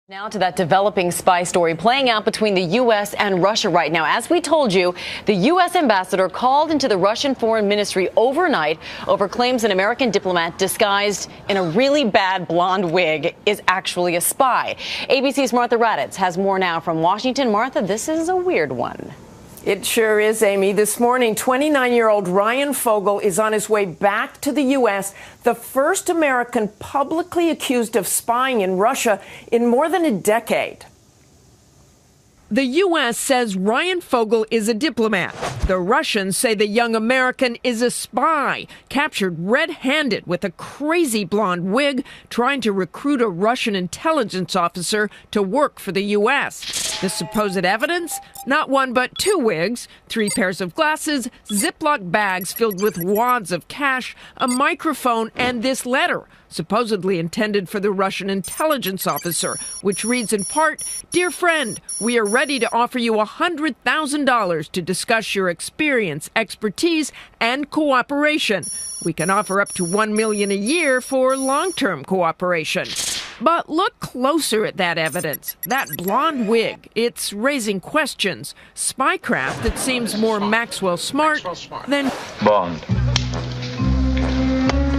Now to that developing spy story playing out between the U.S. and Russia right now. As we told you, the U.S. ambassador called into the Russian Foreign Ministry overnight over claims an American diplomat disguised in a really bad blonde wig is actually a spy. ABC's Martha Raddatz has more now from Washington. Martha, this is a weird one. It sure is, Amy. This morning, 29-year-old Ryan Fogle is on his way back to the U.S., the first American publicly accused of spying in Russia in more than a decade. The U.S. says Ryan Fogle is a diplomat. The Russians say the young American is a spy, captured red-handed with a crazy blonde wig, trying to recruit a Russian intelligence officer to work for the U.S. The supposed evidence? Not one but two wigs, 3 pairs of glasses, Ziploc bags filled with wads of cash, a microphone, and this letter, supposedly intended for the Russian intelligence officer, which reads in part, "Dear friend, we are ready to offer you $100,000 to discuss your experience, expertise, and cooperation. We can offer up to $1 million a year for long-term cooperation." But look closer at that evidence. That blonde wig, it's raising questions. Spycraft that seems more Maxwell Smart than Bond.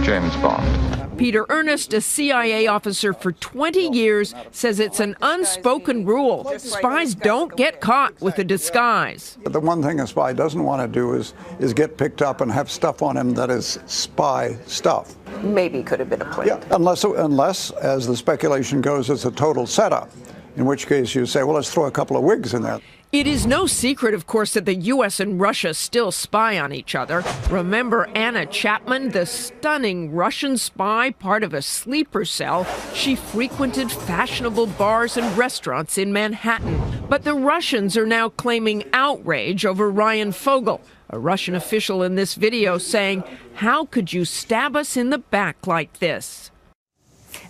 James Bond. Peter Ernest, a CIA officer for 20 years, says it's an unspoken rule. Spies don't get caught with a disguise. The one thing a spy doesn't want to do is get picked up and have stuff on him that is spy stuff. Maybe could have been a plant. Yeah, unless, as the speculation goes, it's a total setup, in which case you say, well, let's throw a couple of wigs in there. It is no secret, of course, that the U.S. and Russia still spy on each other. Remember Anna Chapman, the stunning Russian spy, part of a sleeper cell? She frequented fashionable bars and restaurants in Manhattan. But the Russians are now claiming outrage over Ryan Fogle, a Russian official in this video saying, "How could you stab us in the back like this?"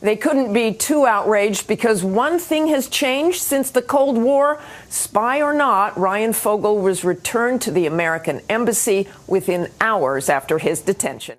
They couldn't be too outraged because one thing has changed since the Cold War. Spy or not, Ryan Fogle was returned to the American embassy within hours after his detention.